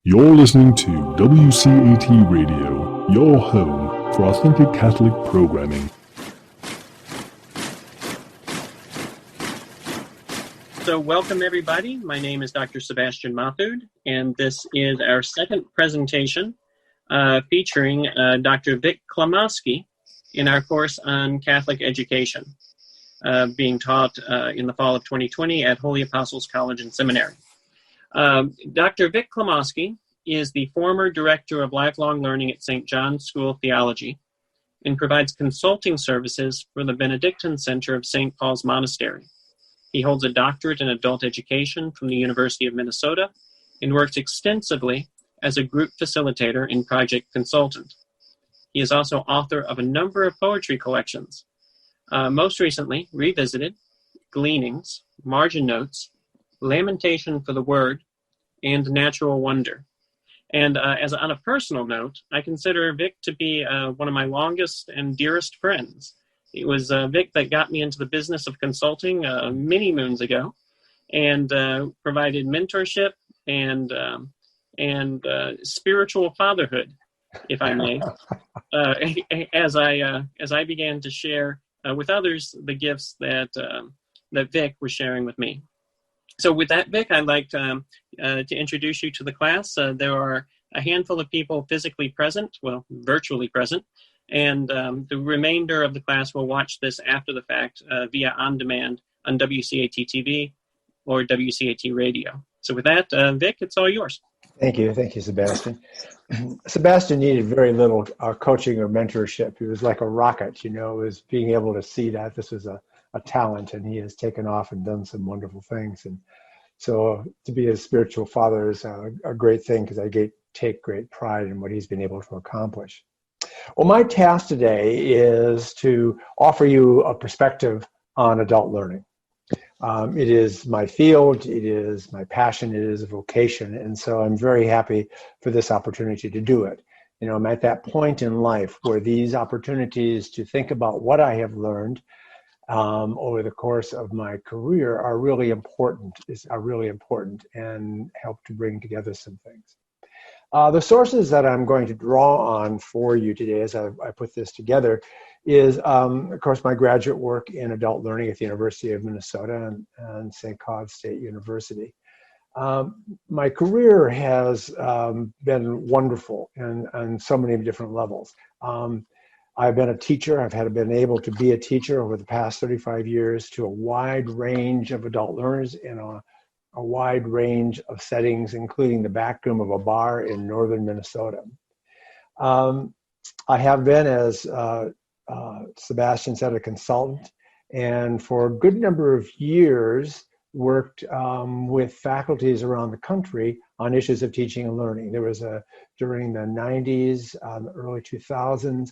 You're listening to WCAT Radio, your home for authentic Catholic programming. So welcome everybody. My name is Dr. Sebastian Mathud, and this is our second presentation featuring Dr. Vic Klimoski in our course on Catholic education, being taught in the fall of 2020 at Holy Apostles College and Seminary. Dr. Vic Klimoski is the former Director of Lifelong Learning at St. John's School of Theology and provides consulting services for the Benedictine Center of St. Paul's Monastery. He holds a doctorate in adult education from the University of Minnesota and works extensively as a group facilitator and project consultant. He is also author of a number of poetry collections, most recently Revisited, Gleanings, Margin Notes, Lamentation for the Word, and Natural Wonder. And as on a personal note, I consider Vic to be one of my longest and dearest friends. It was Vic that got me into the business of consulting many moons ago, and provided mentorship and spiritual fatherhood, if I may, as I began to share with others the gifts that Vic was sharing with me. So with that, Vic, I'd like to introduce you to the class. There are a handful of people physically present, well, virtually present, and the remainder of the class will watch this after the fact via on-demand on WCAT TV or WCAT Radio. So with that, Vic, it's all yours. Thank you, Sebastian. Sebastian needed very little coaching or mentorship. He was like a rocket, was being able to see that this was a talent, and he has taken off and done some wonderful things. And so to be a spiritual father is a great thing, because I take great pride in what he's been able to accomplish. Well, my task today is to offer you a perspective on adult learning. It is my field, it is my passion, it is a vocation, and so I'm very happy for this opportunity to do it. I'm at that point in life where these opportunities to think about what I have learned over the course of my career are really important and help to bring together some things. The sources that I'm going to draw on for you today as I put this together is, of course, my graduate work in adult learning at the University of Minnesota and St. Cloud State University. My career has been wonderful on so many different levels. I've been a teacher. I've been able to be a teacher over the past 35 years to a wide range of adult learners in a wide range of settings, including the back room of a bar in northern Minnesota. I have been, as Sebastian said, a consultant, and for a good number of years worked with faculties around the country on issues of teaching and learning. There was during the 90s, early 2000s,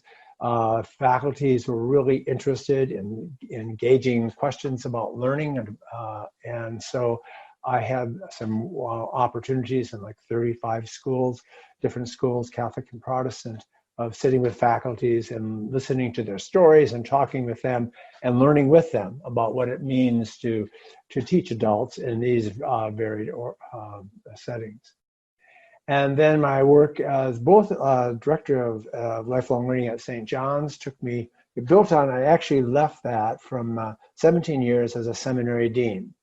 faculties were really interested in engaging questions about learning, and so I had some opportunities in like 35 schools, different schools, Catholic and Protestant, of sitting with faculties and listening to their stories and talking with them and learning with them about what it means to teach adults in these varied settings. And then my work as both director of lifelong learning at St. John's I actually left that from 17 years as a seminary dean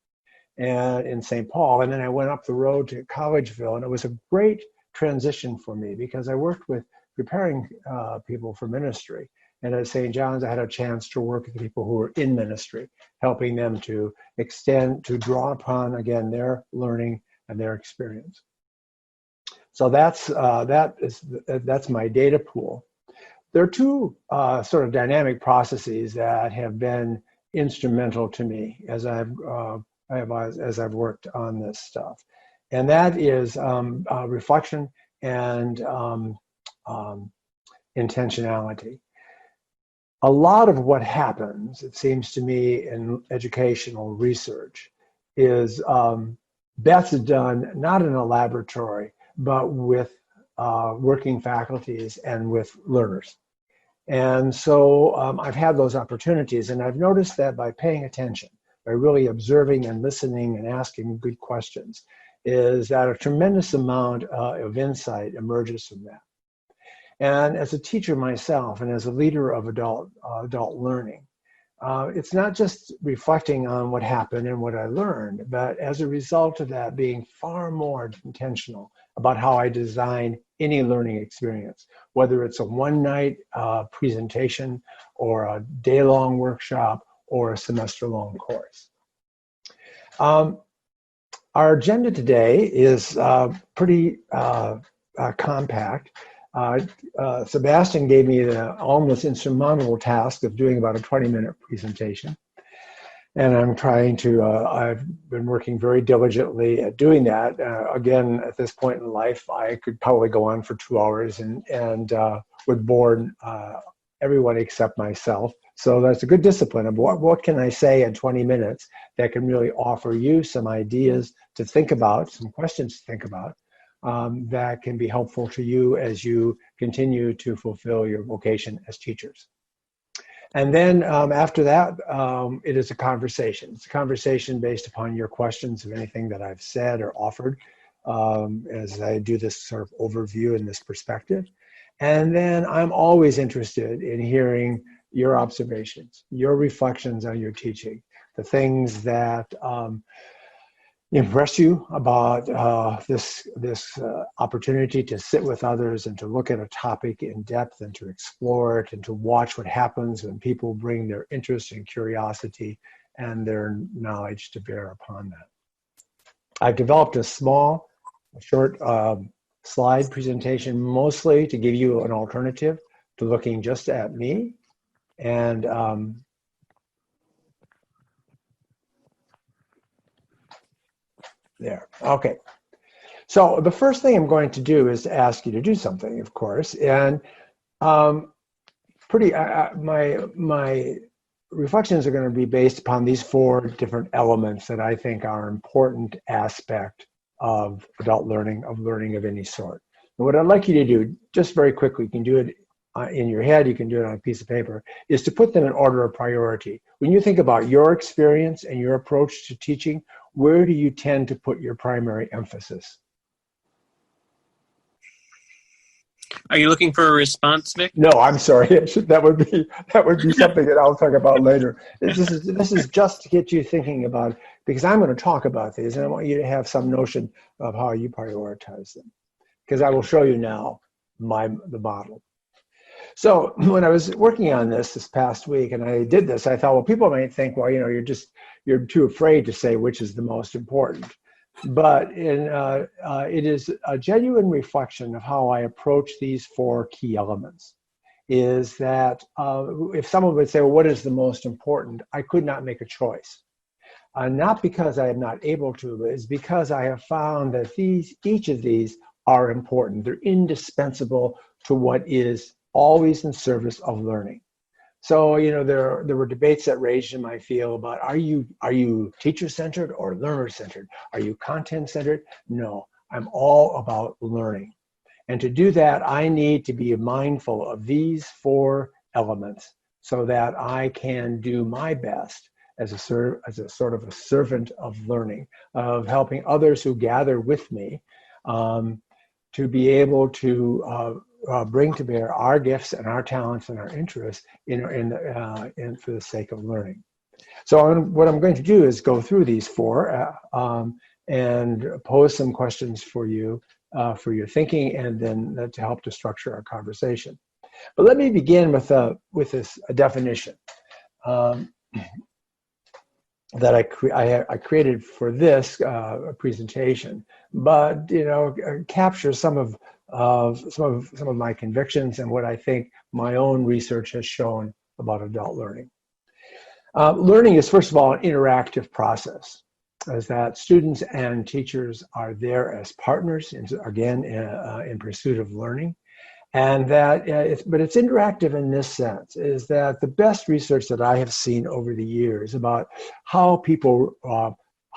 and in St. Paul. And then I went up the road to Collegeville, and it was a great transition for me because I worked with preparing people for ministry. And at St. John's, I had a chance to work with people who were in ministry, helping them to draw upon, again, their learning and their experience. So that's my data pool. There are two sort of dynamic processes that have been instrumental to me as I've worked on this stuff, and that is reflection and intentionality. A lot of what happens, it seems to me, in educational research is best done not in a laboratory, but with working faculties and with learners. And so I've had those opportunities, and I've noticed that by paying attention, by really observing and listening and asking good questions, is that a tremendous amount of insight emerges from that. And as a teacher myself and as a leader of adult learning, it's not just reflecting on what happened and what I learned, but as a result of that, being far more intentional about how I design any learning experience, whether it's a one-night presentation or a day-long workshop or a semester-long course. Our agenda today is pretty compact. Sebastian gave me the almost insurmountable task of doing about a 20-minute presentation. And I'm trying to, I've been working very diligently at doing that. Again, at this point in life, I could probably go on for 2 hours and would bore everyone except myself. So that's a good discipline of what can I say in 20 minutes that can really offer you some ideas to think about, some questions to think about, that can be helpful to you as you continue to fulfill your vocation as teachers. And then after that, it is a conversation. It's a conversation based upon your questions of anything that I've said or offered as I do this sort of overview and this perspective. And then I'm always interested in hearing your observations, your reflections on your teaching, the things that impress you about this opportunity to sit with others and to look at a topic in depth and to explore it and to watch what happens when people bring their interest and curiosity and their knowledge to bear upon that. I've developed a short slide presentation mostly to give you an alternative to looking just at me. And there, okay. So the first thing I'm going to do is to ask you to do something, of course, and my reflections are going to be based upon these 4 different elements that I think are important aspect of adult learning, of learning of any sort. And what I'd like you to do, just very quickly, you can do it in your head, you can do it on a piece of paper, is to put them in order of priority. When you think about your experience and your approach to teaching, where do you tend to put your primary emphasis? Are you looking for a response, Vic? No, I'm sorry. That would be something that I'll talk about later. This is just to get you thinking about, because I'm going to talk about these, and I want you to have some notion of how you prioritize them, because I will show you now the model. So when I was working on this past week, and I did this, I thought, well, people might think, well, you're too afraid to say which is the most important. But it is a genuine reflection of how I approach these 4 key elements. Is that if someone would say, well, what is the most important? I could not make a choice. Not because I am not able to, but it's because I have found that each of these are important. They're indispensable to what is always in service of learning. So, there were debates that raged in my field about, are you teacher-centered or learner-centered? Are you content-centered? No, I'm all about learning. And to do that, I need to be mindful of these 4 elements so that I can do my best as a sort of a servant of learning, of helping others who gather with me to be able to bring to bear our gifts and our talents and our interests in for the sake of learning. So what I'm going to do is go through these 4 and pose some questions for you for your thinking, and then to help to structure our conversation. But let me begin with a definition that I created for this presentation, but captures some of my convictions and what I think my own research has shown about adult learning. Learning is, first of all, an interactive process, as that students and teachers are there as partners, in pursuit of learning. And that, but it's interactive in this sense, is that the best research that I have seen over the years about how people,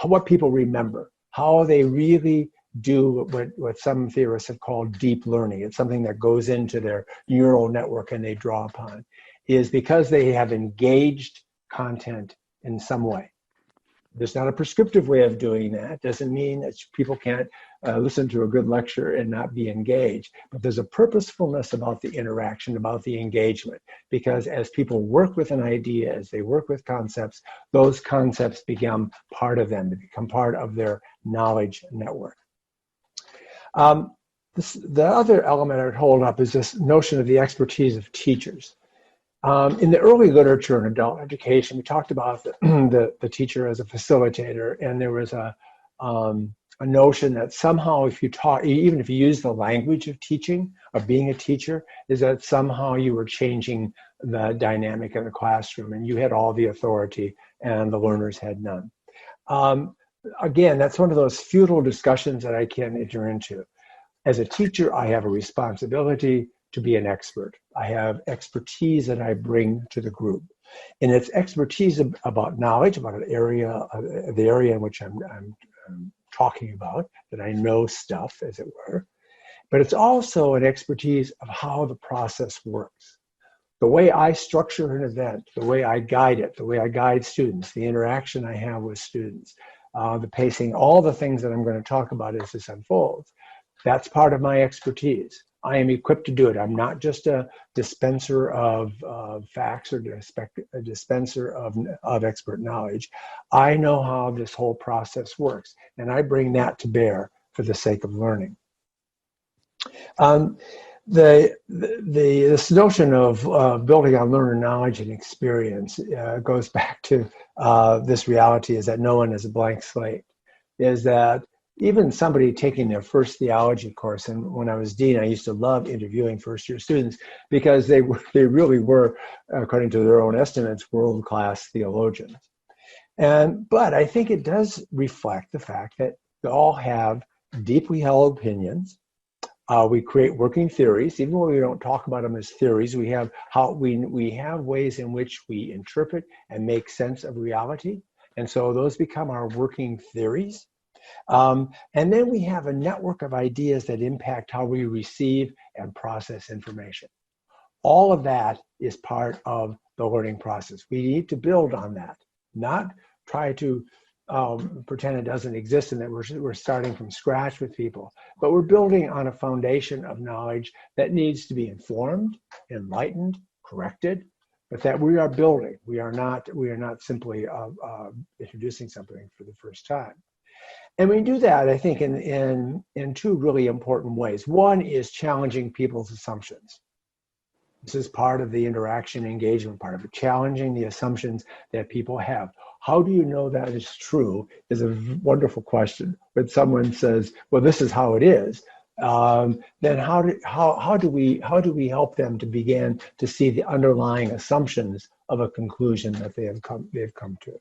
what people remember, how they really do what some theorists have called deep learning. It's something that goes into their neural network and they draw upon, is because they have engaged content in some way. There's not a prescriptive way of doing that. Doesn't mean that people can't listen to a good lecture and not be engaged. But there's a purposefulness about the interaction, about the engagement. Because as people work with an idea, as they work with concepts, those concepts become part of them. They become part of their knowledge network. The other element I would hold up is this notion of the expertise of teachers. In the early literature in adult education, we talked about the teacher as a facilitator, and there was a notion that somehow if you taught, even if you use the language of teaching, of being a teacher, is that somehow you were changing the dynamic in the classroom and you had all the authority and the learners had none. Again, that's one of those futile discussions that I can't enter into. As a teacher, I have a responsibility to be an expert. I have expertise that I bring to the group. And it's expertise about knowledge, about an area, the area in which I'm talking about, that I know stuff, as it were. But it's also an expertise of how the process works. The way I structure an event, the way I guide it, the way I guide students, the interaction I have with students, the pacing, all the things that I'm going to talk about as this unfolds. That's part of my expertise. I am equipped to do it. I'm not just a dispenser of facts or a dispenser of expert knowledge. I know how this whole process works, and I bring that to bear for the sake of learning. This notion of building on learner knowledge and experience goes back to this reality is that no one is a blank slate, is that even somebody taking their first theology course, and when I was dean, I used to love interviewing first-year students because they really were, according to their own estimates, world-class theologians. But I think it does reflect the fact that they all have deeply held opinions. We create working theories, even when we don't talk about them as theories. We have ways in which we interpret and make sense of reality, and so those become our working theories. And then we have a network of ideas that impact how we receive and process information. All of that is part of the learning process. We need to build on that, not try to pretend it doesn't exist and that we're starting from scratch with people, but we're building on a foundation of knowledge that needs to be informed, enlightened, corrected, but that we are building. We are not simply introducing something for the first time. And we do that, I think, in two really important ways. One is challenging people's assumptions. This is part of the interaction engagement part of it, challenging the assumptions that people have. How do you know that is true is a wonderful question. When someone says, well, this is how it is, then how do we help them to begin to see the underlying assumptions of a conclusion that they've come to?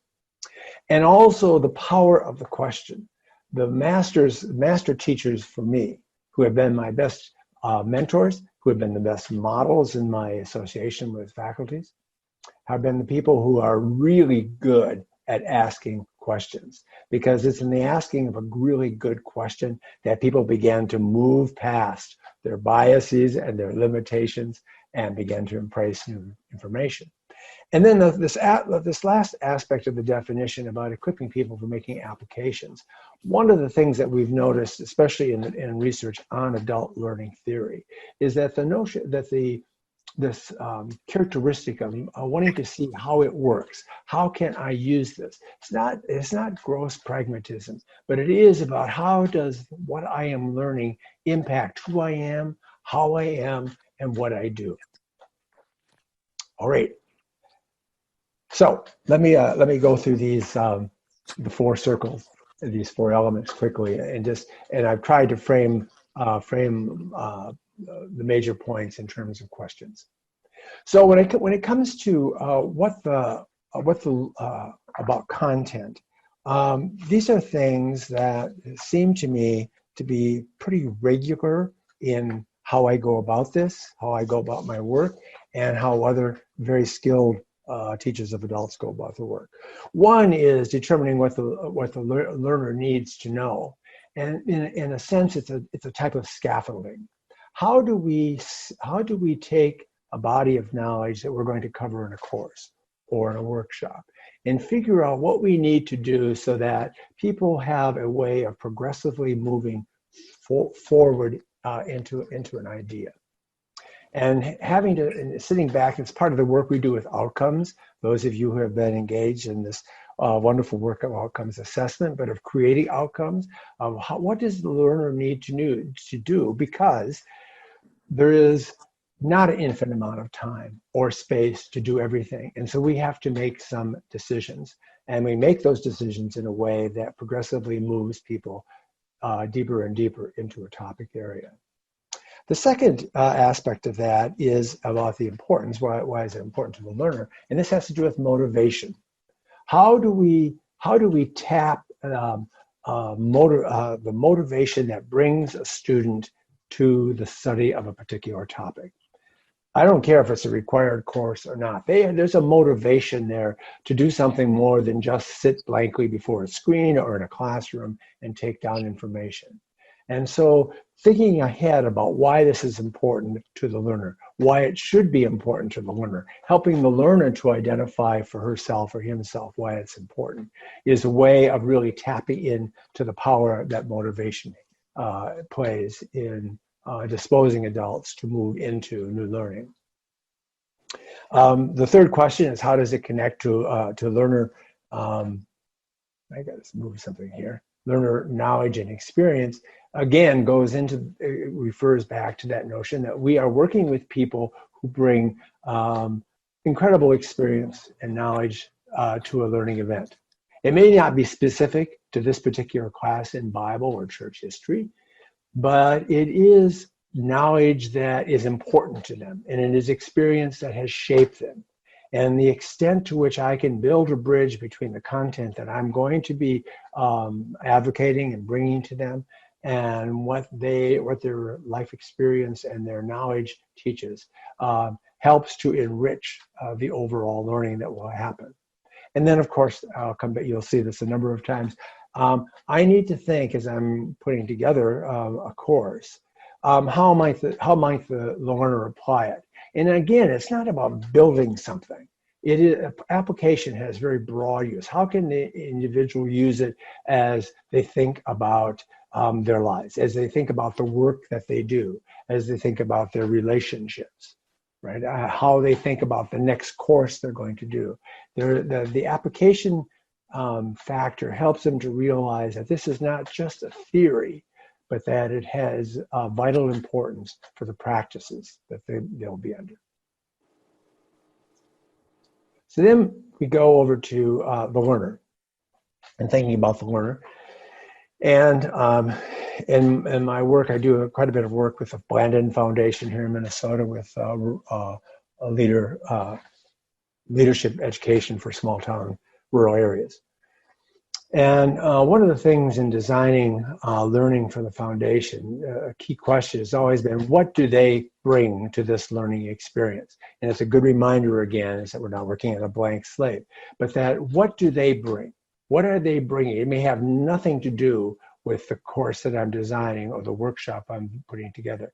And also the power of the question. The master teachers for me, who have been my best mentors, who have been the best models in my association with faculties, have been the people who are really good at asking questions. Because it's in the asking of a really good question that people begin to move past their biases and their limitations and begin to embrace new information. And then this last aspect of the definition about equipping people for making applications. One of the things that we've noticed, especially in research on adult learning theory, is that the notion that this characteristic of wanting to see how it works. How can I use this? It's not gross pragmatism, but it is about how does what I am learning impact who I am, how I am, and what I do. All right. So let me go through these the four circles, these four elements quickly, and I've tried to frame the major points in terms of questions. So when it comes to about content, these are things that seem to me to be pretty regular in how I go about this, how I go about my work, and how other very skilled teachers of adults go about the work. One is determining what the learner needs to know, and in a sense, it's a type of scaffolding. How do we take a body of knowledge that we're going to cover in a course or in a workshop, and figure out what we need to do so that people have a way of progressively moving forward into an idea. And sitting back, it's part of the work we do with outcomes. Those of you who have been engaged in this wonderful work of outcomes assessment, but of creating outcomes, of what does the learner need to do, because there is not an infinite amount of time or space to do everything. And so we have to make some decisions. And we make those decisions in a way that progressively moves people deeper and deeper into a topic area. The second aspect of that is about the importance. Why is it important to the learner? And this has to do with motivation. How do we tap the motivation that brings a student to the study of a particular topic? I don't care if it's a required course or not. There's a motivation there to do something more than just sit blankly before a screen or in a classroom and take down information. And so thinking ahead about why this is important to the learner, why it should be important to the learner, helping the learner to identify for herself or himself why it's important, is a way of really tapping into the power that motivation plays in disposing adults to move into new learning. The third question is, how does it connect to learner? I got to move something here. Learner knowledge and experience, again, refers back to that notion that we are working with people who bring incredible experience and knowledge to a learning event. It may not be specific to this particular class in Bible or church history, but it is knowledge that is important to them, and it is experience that has shaped them. And the extent to which I can build a bridge between the content that I'm going to be advocating and bringing to them and what their life experience and their knowledge teaches helps to enrich the overall learning that will happen. And then, of course, I'll come back. You'll see this a number of times. I need to think, as I'm putting together a course, how might the learner apply it? And again, it's not about building something. Application has very broad use. How can the individual use it as they think about their lives, as they think about the work that they do, as they think about their relationships, right? How they think about the next course they're going to do. The application factor helps them to realize that this is not just a theory, but that it has vital importance for the practices that they'll be under. So then we go over to the learner and thinking about the learner. And in my work, I do quite a bit of work with the Blandin Foundation here in Minnesota with leadership education for small town rural areas. And one of the things in designing learning for the foundation, a key question has always been, what do they bring to this learning experience? And it's a good reminder again, is that we're not working on a blank slate, but that what do they bring? What are they bringing? It may have nothing to do with the course that I'm designing or the workshop I'm putting together,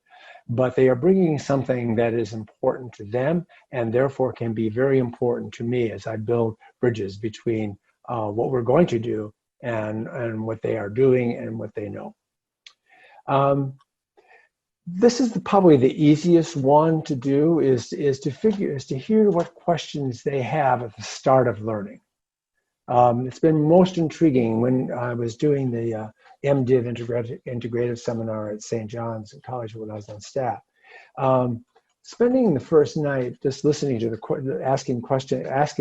but they are bringing something that is important to them and therefore can be very important to me as I build bridges between what we're going to do and what they are doing and what they know. This is probably the easiest one to do, is to hear what questions they have at the start of learning. It's been most intriguing when I was doing the MDiv integrative seminar at St. John's College when I was on staff. Spending the first night just listening to asking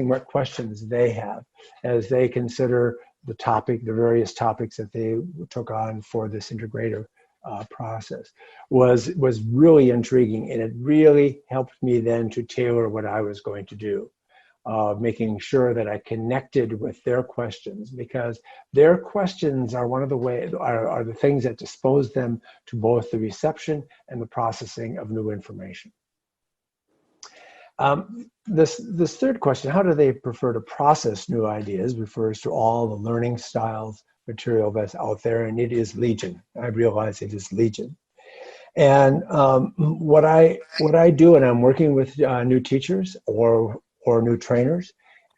what questions they have as they consider the various topics that they took on for this integrative process was really intriguing, and it really helped me then to tailor what I was going to do, making sure that I connected with their questions, because their questions are one of the ways are the things that dispose them to both the reception and the processing of new information. This third question, how do they prefer to process new ideas, refers to all the learning styles material that's out there, and it is legion. I realize it is legion. And what I do when I'm working with new teachers or new trainers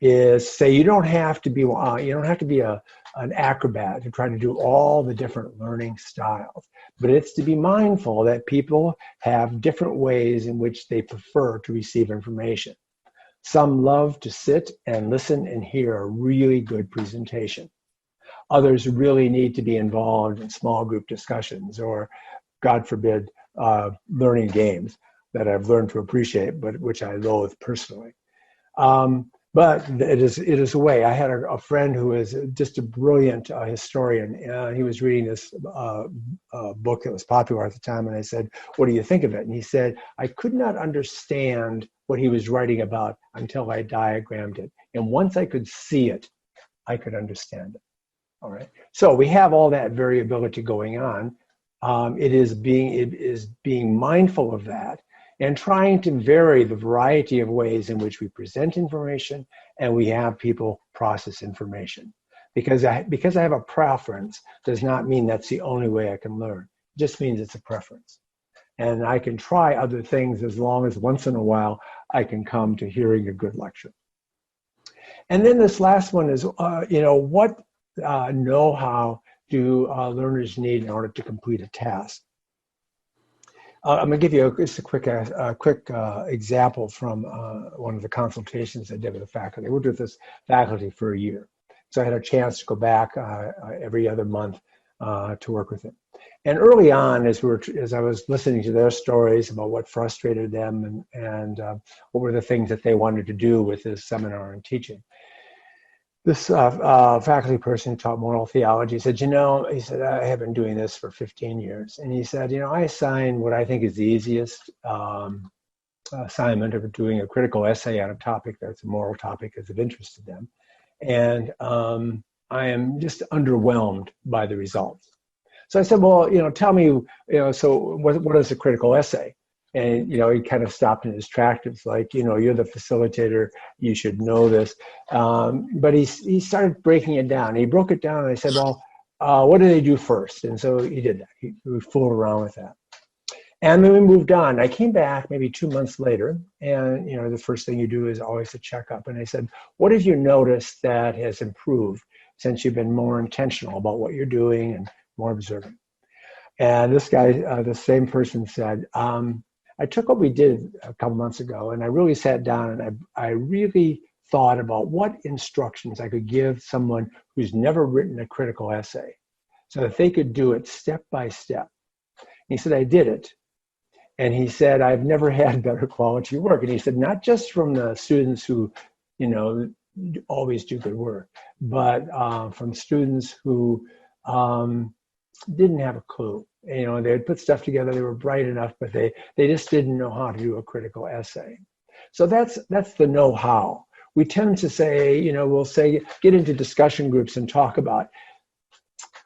is say you don't have to be an acrobat to try to do all the different learning styles, but it's to be mindful that people have different ways in which they prefer to receive information. Some love to sit and listen and hear a really good presentation. Others really need to be involved in small group discussions or, God forbid, learning games that I've learned to appreciate, but which I loathe personally. But it is a way. I had a friend who is just a brilliant historian. He was reading this book that was popular at the time, and I said, "What do you think of it?" And he said, "I could not understand what he was writing about until I diagrammed it. And once I could see it, I could understand it." All right. So we have all that variability going on. It is being mindful of that and trying to vary the variety of ways in which we present information and we have people process information. Because I have a preference does not mean that's the only way I can learn. It just means it's a preference. And I can try other things as long as once in a while I can come to hearing a good lecture. And then this last one is, what know-how do learners need in order to complete a task? I'm going to give you just a quick example from one of the consultations I did with the faculty. I worked with this faculty for a year. So I had a chance to go back every other month to work with them. And early on, as I was listening to their stories about what frustrated them and what were the things that they wanted to do with this seminar and teaching, this faculty person who taught moral theology said, he said, I have been doing this for 15 years. And he said, I assign what I think is the easiest assignment of doing a critical essay on a topic that's a moral topic is of interest to them. And I am just underwhelmed by the results. So I said, well, tell me, so what is a critical essay? And, he kind of stopped in his tracks. It's like, you're the facilitator, you should know this. But he started breaking it down. He broke it down and I said, well, what do they do first? And so he did that. He fooled around with that. And then we moved on. I came back maybe 2 months later and, the first thing you do is always a checkup. And I said, what have you noticed that has improved since you've been more intentional about what you're doing and more observant? And this guy, the same person said, I took what we did a couple months ago and I really sat down and I really thought about what instructions I could give someone who's never written a critical essay so that they could do it step by step. He said, I did it. And he said, I've never had better quality work. And he said, not just from the students who, always do good work, but from students who didn't have a clue. They had put stuff together, they were bright enough, but they just didn't know how to do a critical essay. So that's the know-how. We tend to say, we'll say, get into discussion groups and talk about.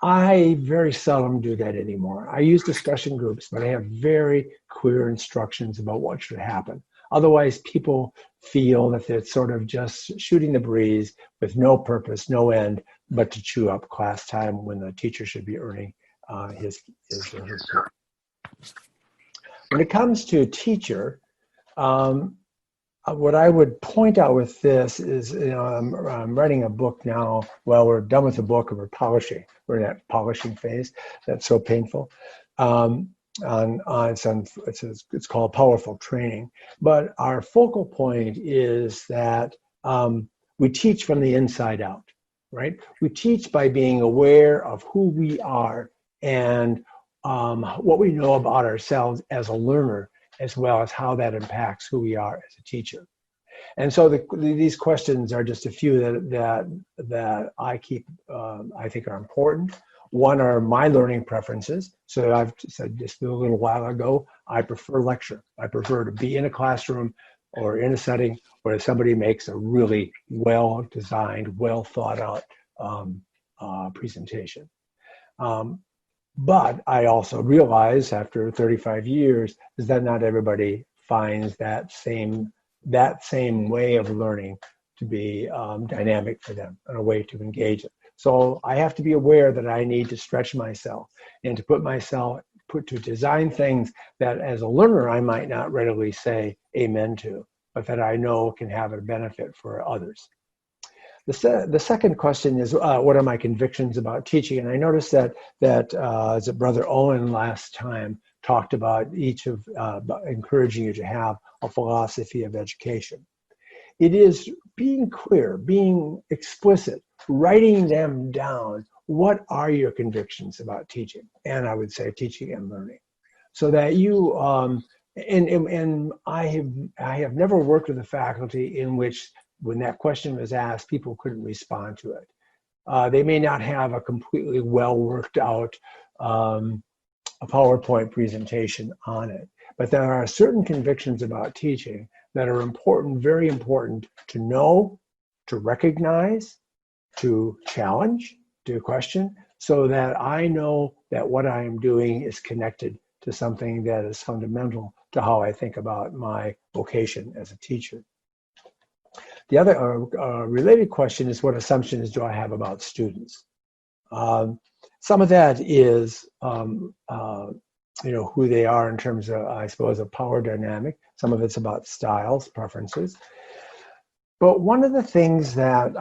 I very seldom do that anymore. I use discussion groups, but I have very clear instructions about what should happen. Otherwise, people feel that they're sort of just shooting the breeze with no purpose, no end, but to chew up class time when the teacher should be earning his or her point. When it comes to a teacher, what I would point out with this is, I'm writing a book now. Well, we're done with the book and we're polishing. We're in that polishing phase. That's so painful. It's called Powerful Training. But our focal point is that we teach from the inside out, right? We teach by being aware of who we are and what we know about ourselves as a learner, as well as how that impacts who we are as a teacher. And so these questions are just a few that I keep, I think are important. One are my learning preferences. So I've said just a little while ago, I prefer lecture. I prefer to be in a classroom or in a setting where somebody makes a really well-designed, well-thought-out presentation. But I also realize after 35 years is that not everybody finds that same way of learning to be dynamic for them and a way to engage it. So I have to be aware that I need to stretch myself and to design things that as a learner I might not readily say amen to, but that I know can have a benefit for others. The second question is, what are my convictions about teaching? And I noticed that as Brother Owen last time talked about each of encouraging you to have a philosophy of education. It is being clear, being explicit, writing them down. What are your convictions about teaching? And I would say teaching and learning, so that you and I have never worked with a faculty in which, when that question was asked, people couldn't respond to it. They may not have a completely well worked out a PowerPoint presentation on it, but there are certain convictions about teaching that are important, very important to know, to recognize, to challenge, to question, so that I know that what I am doing is connected to something that is fundamental to how I think about my vocation as a teacher. The other related question is, what assumptions do I have about students? Some of that is, who they are in terms of, I suppose, a power dynamic. Some of it's about styles, preferences. But one of the things that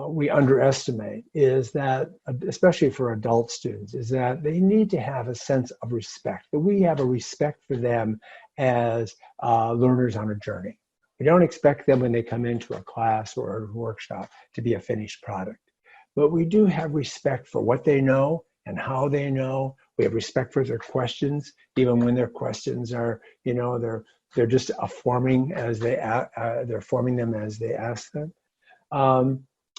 we underestimate is that, especially for adult students, is that they need to have a sense of respect, that we have a respect for them as learners on a journey. We don't expect them when they come into a class or a workshop to be a finished product, but we do have respect for what they know and how they know. We have respect for their questions, even when their questions are, they're just forming as they're forming them as they ask them.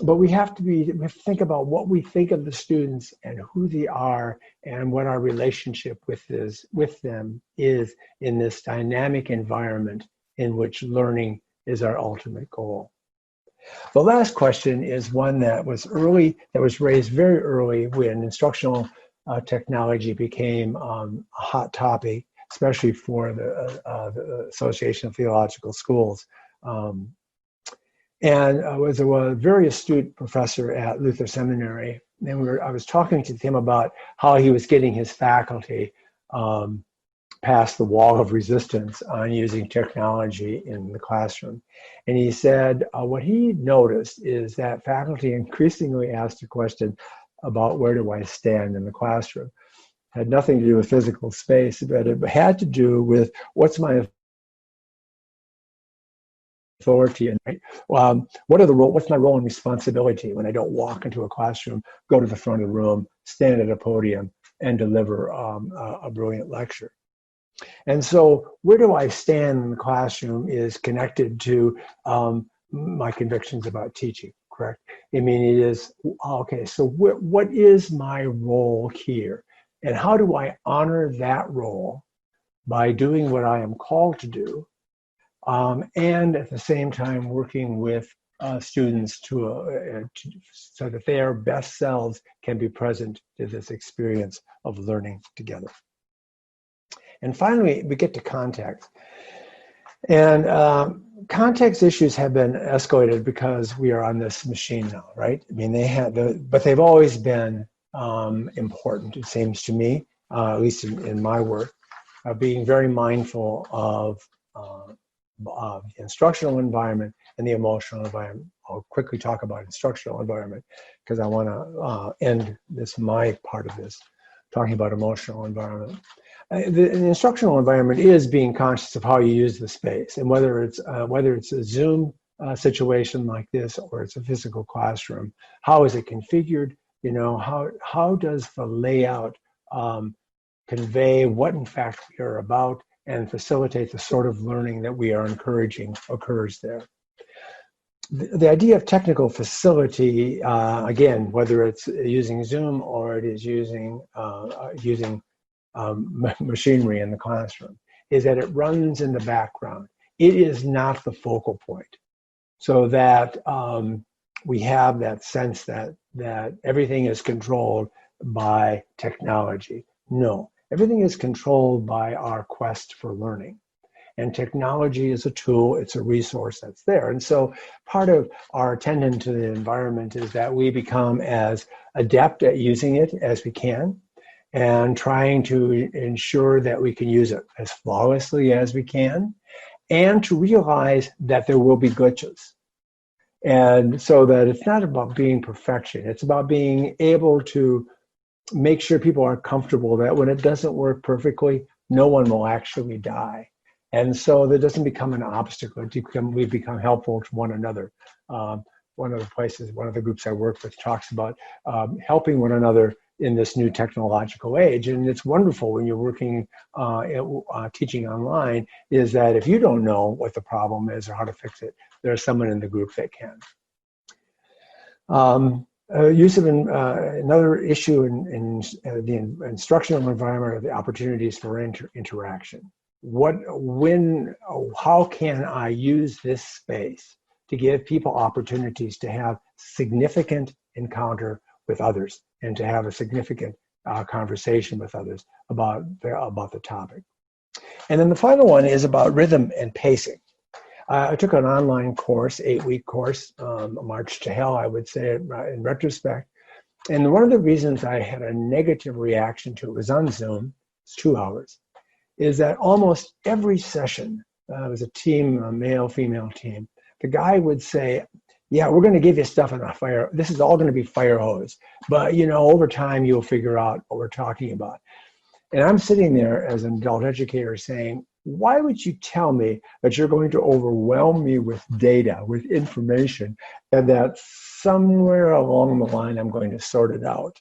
But we have to think about what we think of the students and who they are and what our relationship with them is in this dynamic environment in which learning is our ultimate goal. The last question is one that was raised very early when instructional technology became a hot topic, especially for the Association of Theological Schools. And I was a very astute professor at Luther Seminary, and I was talking to him about how he was getting his faculty past the wall of resistance on using technology in the classroom. And he said what he noticed is that faculty increasingly asked a question about, where do I stand in the classroom? It had nothing to do with physical space, but it had to do with, what's my authority and what's my role and responsibility when I don't walk into a classroom, go to the front of the room, stand at a podium, and deliver a brilliant lecture. And so, where do I stand in the classroom is connected to my convictions about teaching, correct? I mean, it is, okay, so what is my role here? And how do I honor that role by doing what I am called to do, and at the same time working with students so that their best selves can be present to this experience of learning together. And finally, we get to context. And context issues have been escalated because we are on this machine now, right? I mean, but they've always been important, it seems to me, at least in my work, being very mindful of the instructional environment and the emotional environment. I'll quickly talk about instructional environment because I want to end my part of this, talking about emotional environment. The instructional environment is being conscious of how you use the space, and whether it's a Zoom situation like this or it's a physical classroom. How is it configured? How does the layout convey what in fact we are about and facilitate the sort of learning that we are encouraging occurs there? The idea of technical facility, again, whether it's using Zoom or it is using machinery in the classroom, is that it runs in the background. It is not the focal point, so that we have that sense that everything is controlled by technology. No, everything is controlled by our quest for learning. And technology is a tool, it's a resource that's there. And so part of our attendance to the environment is that we become as adept at using it as we can, and trying to ensure that we can use it as flawlessly as we can, and to realize that there will be glitches. And so that it's not about being perfection. It's about being able to make sure people are comfortable that when it doesn't work perfectly, no one will actually die. And so that doesn't become an obstacle. We become helpful to one another. One of the groups I work with talks about helping one another in this new technological age. And it's wonderful when you're working, teaching online, is that if you don't know what the problem is or how to fix it, there's someone in the group that can. Use of another issue in the instructional environment are the opportunities for interaction. How can I use this space to give people opportunities to have significant encounter with others and to have a significant conversation with others about the topic? And then the final one is about rhythm and pacing. I took an online course, 8-week course, a march to hell, I would say, in retrospect. And one of the reasons I had a negative reaction to it was on Zoom, it's 2 hours, is that almost every session, it was a team, a male-female team, the guy would say, yeah, we're going to give you stuff in a fire. This is all going to be fire hose. But, over time, you'll figure out what we're talking about. And I'm sitting there as an adult educator saying, why would you tell me that you're going to overwhelm me with data, with information, and that somewhere along the line I'm going to sort it out?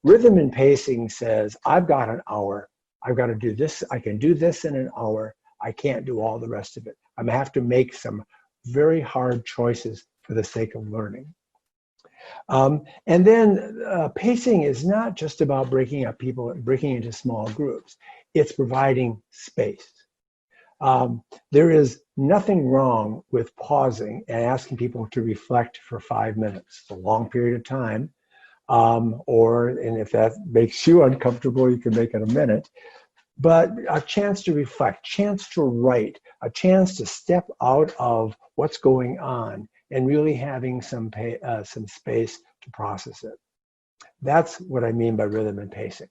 Rhythm and pacing says, I've got an hour. I've got to do this. I can do this in an hour. I can't do all the rest of it. I'm going to have to make some very hard choices for the sake of learning. And then pacing is not just about breaking up people, breaking into small groups. It's providing space. There is nothing wrong with pausing and asking people to reflect for 5 minutes. It's a long period of time. And if that makes you uncomfortable, you can make it a minute. But a chance to reflect, chance to write, a chance to step out of what's going on and really having some space to process it. That's what I mean by rhythm and pacing,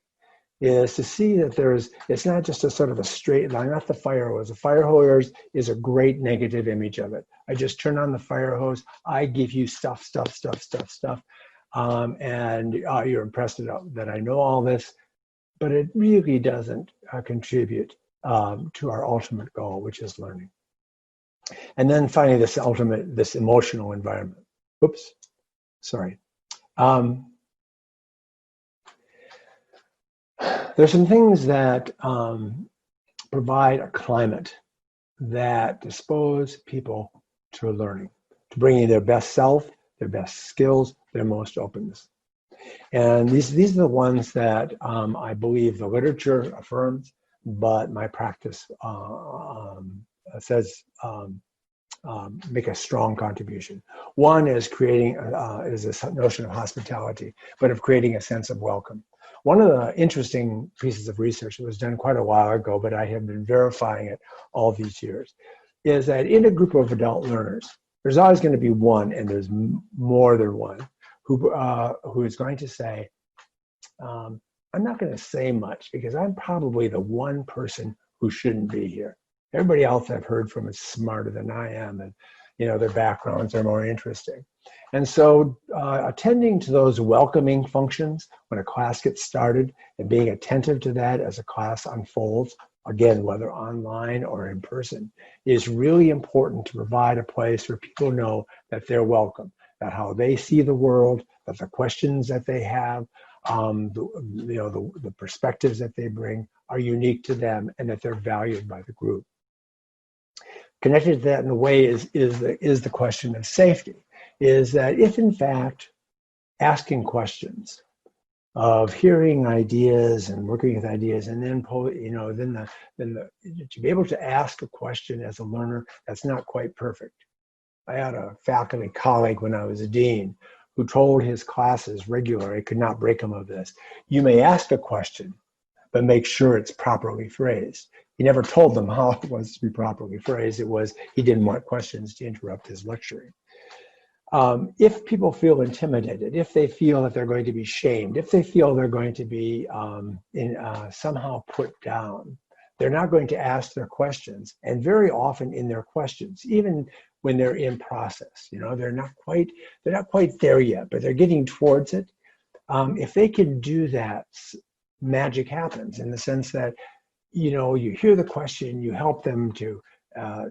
is to see that it's not just a sort of a straight line, not the fire hose. The fire hose is a great negative image of it. I just turn on the fire hose, I give you stuff. And you're impressed that I know all this, but it really doesn't contribute to our ultimate goal, which is learning. And then finally, this emotional environment. Oops, sorry. There's some things that provide a climate that dispose people to learning, to bringing their best self, their best skills, their most openness. And these are the ones that I believe the literature affirms, but my practice says make a strong contribution. One is is this notion of hospitality, but of creating a sense of welcome. One of the interesting pieces of research that was done quite a while ago, but I have been verifying it all these years, is that in a group of adult learners, there's always going to be one, and there's more than one, who is going to say, I'm not going to say much because I'm probably the one person who shouldn't be here. Everybody else I've heard from is smarter than I am, and their backgrounds are more interesting. And so attending to those welcoming functions when a class gets started and being attentive to that as a class unfolds, again, whether online or in person, is really important to provide a place where people know that they're welcome, that how they see the world, that the questions that they have, the perspectives that they bring are unique to them, and that they're valued by the group. Connected to that in a way is the question of safety, is that if in fact asking questions, of hearing ideas and working with ideas, and then to be able to ask a question as a learner that's not quite perfect. I had a faculty colleague when I was a dean who told his classes regularly, I could not break him of this, you may ask a question, but make sure it's properly phrased. He never told them how it was to be properly phrased. It was, he didn't want questions to interrupt his lecturing. If people feel intimidated, if they feel that they're going to be shamed, if they feel they're going to be somehow put down, they're not going to ask their questions. And very often in their questions, even when they're in process. They're not quite there yet, but they're getting towards it. If they can do that, magic happens in the sense that, you hear the question, you help them to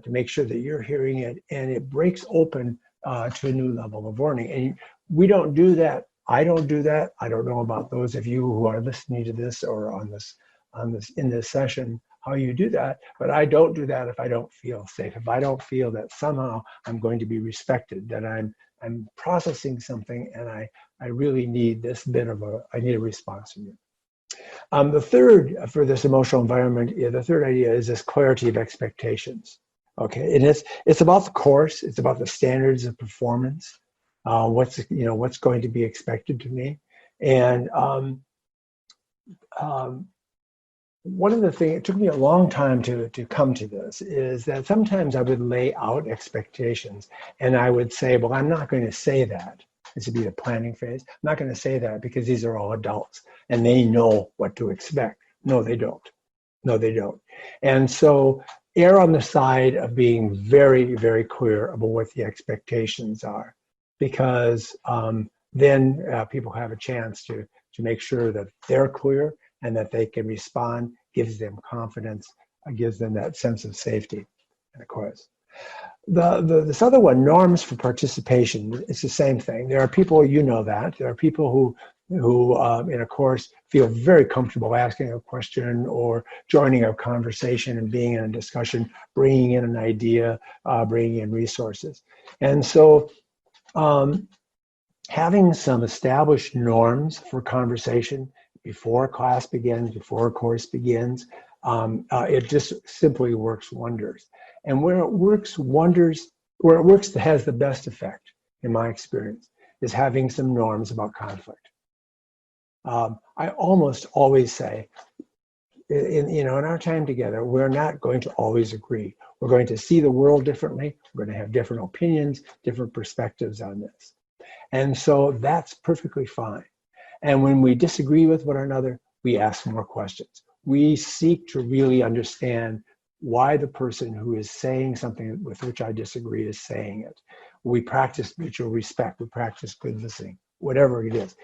make sure that you're hearing it, and it breaks open to a new level of learning. And we don't do that. I don't do that. I don't know about those of you who are listening to this or in this session, how you do that, but I don't do that if I don't feel safe. If I don't feel that somehow I'm going to be respected, that I'm processing something, and I really need this bit of I need a response from you. The third for this emotional environment, the third idea is this clarity of expectations. Okay, and it's about the course, it's about the standards of performance, what's going to be expected to me, and one of the things, it took me a long time to come to this, is that sometimes I would lay out expectations and I would say, well, I'm not going to say that. This would be the planning phase. I'm not going to say that because these are all adults and they know what to expect. No, they don't. No, they don't. And so err on the side of being very, very clear about what the expectations are, because then people have a chance to make sure that they're clear and that they can respond, gives them confidence, gives them that sense of safety. And of course, this other one, norms for participation, it's the same thing. There are people, that, there are people who in a course feel very comfortable asking a question or joining a conversation and being in a discussion, bringing in an idea, bringing in resources. And so having some established norms for conversation before a class begins, before a course begins, it just simply works wonders. And where it works that has the best effect, in my experience, is having some norms about conflict. I almost always say, in our time together, we're not going to always agree. We're going to see the world differently. We're going to have different opinions, different perspectives on this. And so that's perfectly fine. And when we disagree with one another, we ask more questions. We seek to really understand why the person who is saying something with which I disagree is saying it. We practice mutual respect. We practice good listening, whatever it is.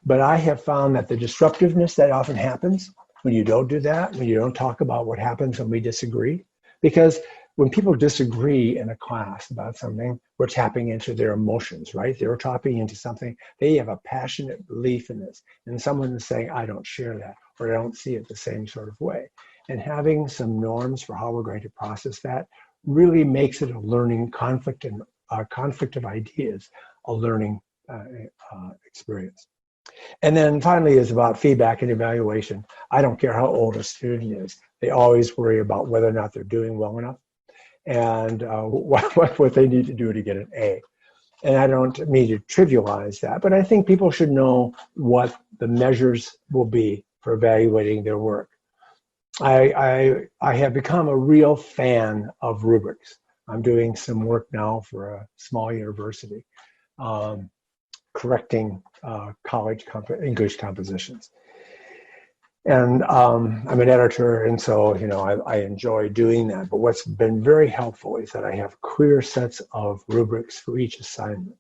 But I have found that the disruptiveness that often happens when you don't do that, when you don't talk about what happens when we disagree, because when people disagree in a class about something, we're tapping into their emotions, right? They're tapping into something. They have a passionate belief in this. And someone is saying, I don't share that, or I don't see it the same sort of way. And having some norms for how we're going to process that really makes it a learning conflict of ideas, a learning experience. And then finally is about feedback and evaluation. I don't care how old a student is. They always worry about whether or not they're doing well enough and what they need to do to get an A. And I don't mean to trivialize that, but I think people should know what the measures will be for evaluating their work. I have become a real fan of rubrics. I'm doing some work now for a small university, correcting college English compositions. And I'm an editor, and so I enjoy doing that. But what's been very helpful is that I have clear sets of rubrics for each assignment.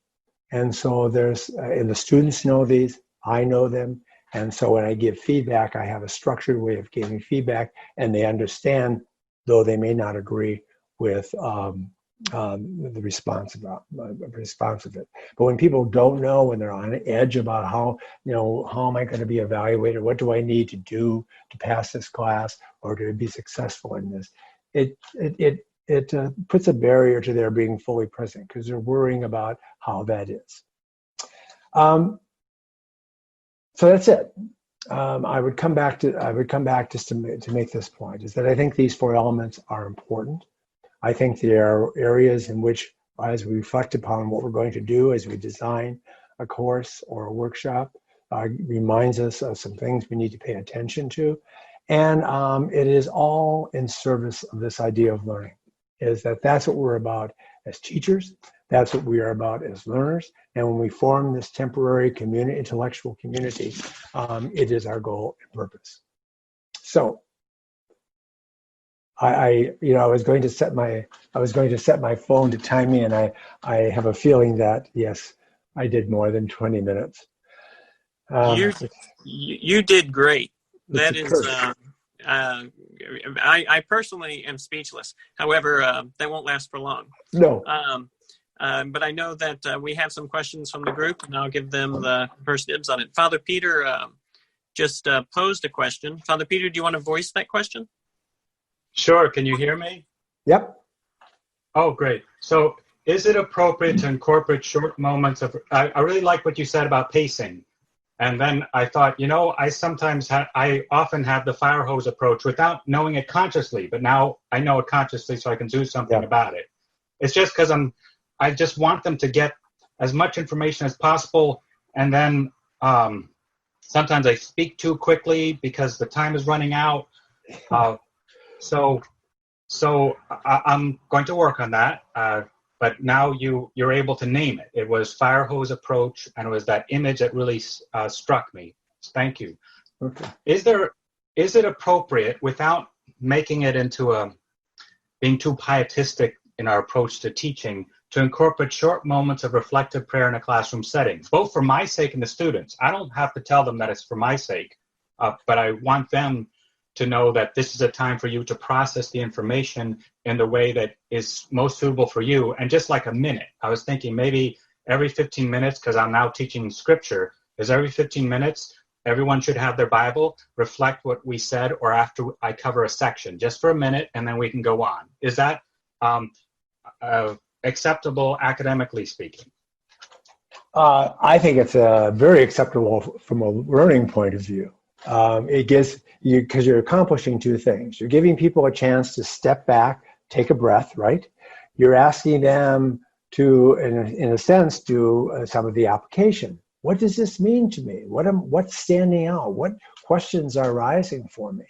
And so and the students know these, I know them. And so when I give feedback, I have a structured way of giving feedback, and they understand, though they may not agree with the response of it. But when people don't know, when they're on edge about how am I going to be evaluated? What do I need to do to pass this class or to be successful in this? It puts a barrier to their being fully present because they're worrying about how that is. So that's it. I would come back just to make this point, is that I think these four elements are important. I think there are areas in which, as we reflect upon what we're going to do as we design a course or a workshop, reminds us of some things we need to pay attention to. And it is all in service of this idea of learning, is that's what we're about as teachers. That's what we are about as learners. And when we form this temporary intellectual community, it is our goal and purpose. So I was going to set my phone to time me, and I have a feeling that yes, I did more than 20 minutes. You you did great. It's That a is, curse. I personally am speechless. However, that won't last for long. No. But I know that we have some questions from the group, and I'll give them the first dibs on it. Father Peter just posed a question. Father Peter, do you want to voice that question? Sure. Can you hear me? Yep. Oh, great. So is it appropriate to incorporate short moments of, I really like what you said about pacing. And then I thought, I often have the fire hose approach without knowing it consciously, but now I know it consciously so I can do something about it. It's just because I just want them to get as much information as possible. And then sometimes I speak too quickly because the time is running out. So I'm going to work on that. But now you're able to name it. It was fire hose approach, and it was that image that really struck me. Thank you. Okay. Is it appropriate, without making it into being too pietistic in our approach to teaching, to incorporate short moments of reflective prayer in a classroom setting, both for my sake and the students? I don't have to tell them that it's for my sake, but I want them to know that this is a time for you to process the information in the way that is most suitable for you. And just like a minute, I was thinking maybe every 15 minutes, because I'm now teaching scripture, is every 15 minutes, everyone should have their Bible, reflect what we said, or after I cover a section, just for a minute, and then we can go on. Is that acceptable academically speaking? I think it's very acceptable from a learning point of view. It gives you, because you're accomplishing two things. You're giving people a chance to step back, take a breath, right? You're asking them to, in a sense, do some of the application. What does this mean to me? What's standing out? What questions are arising for me?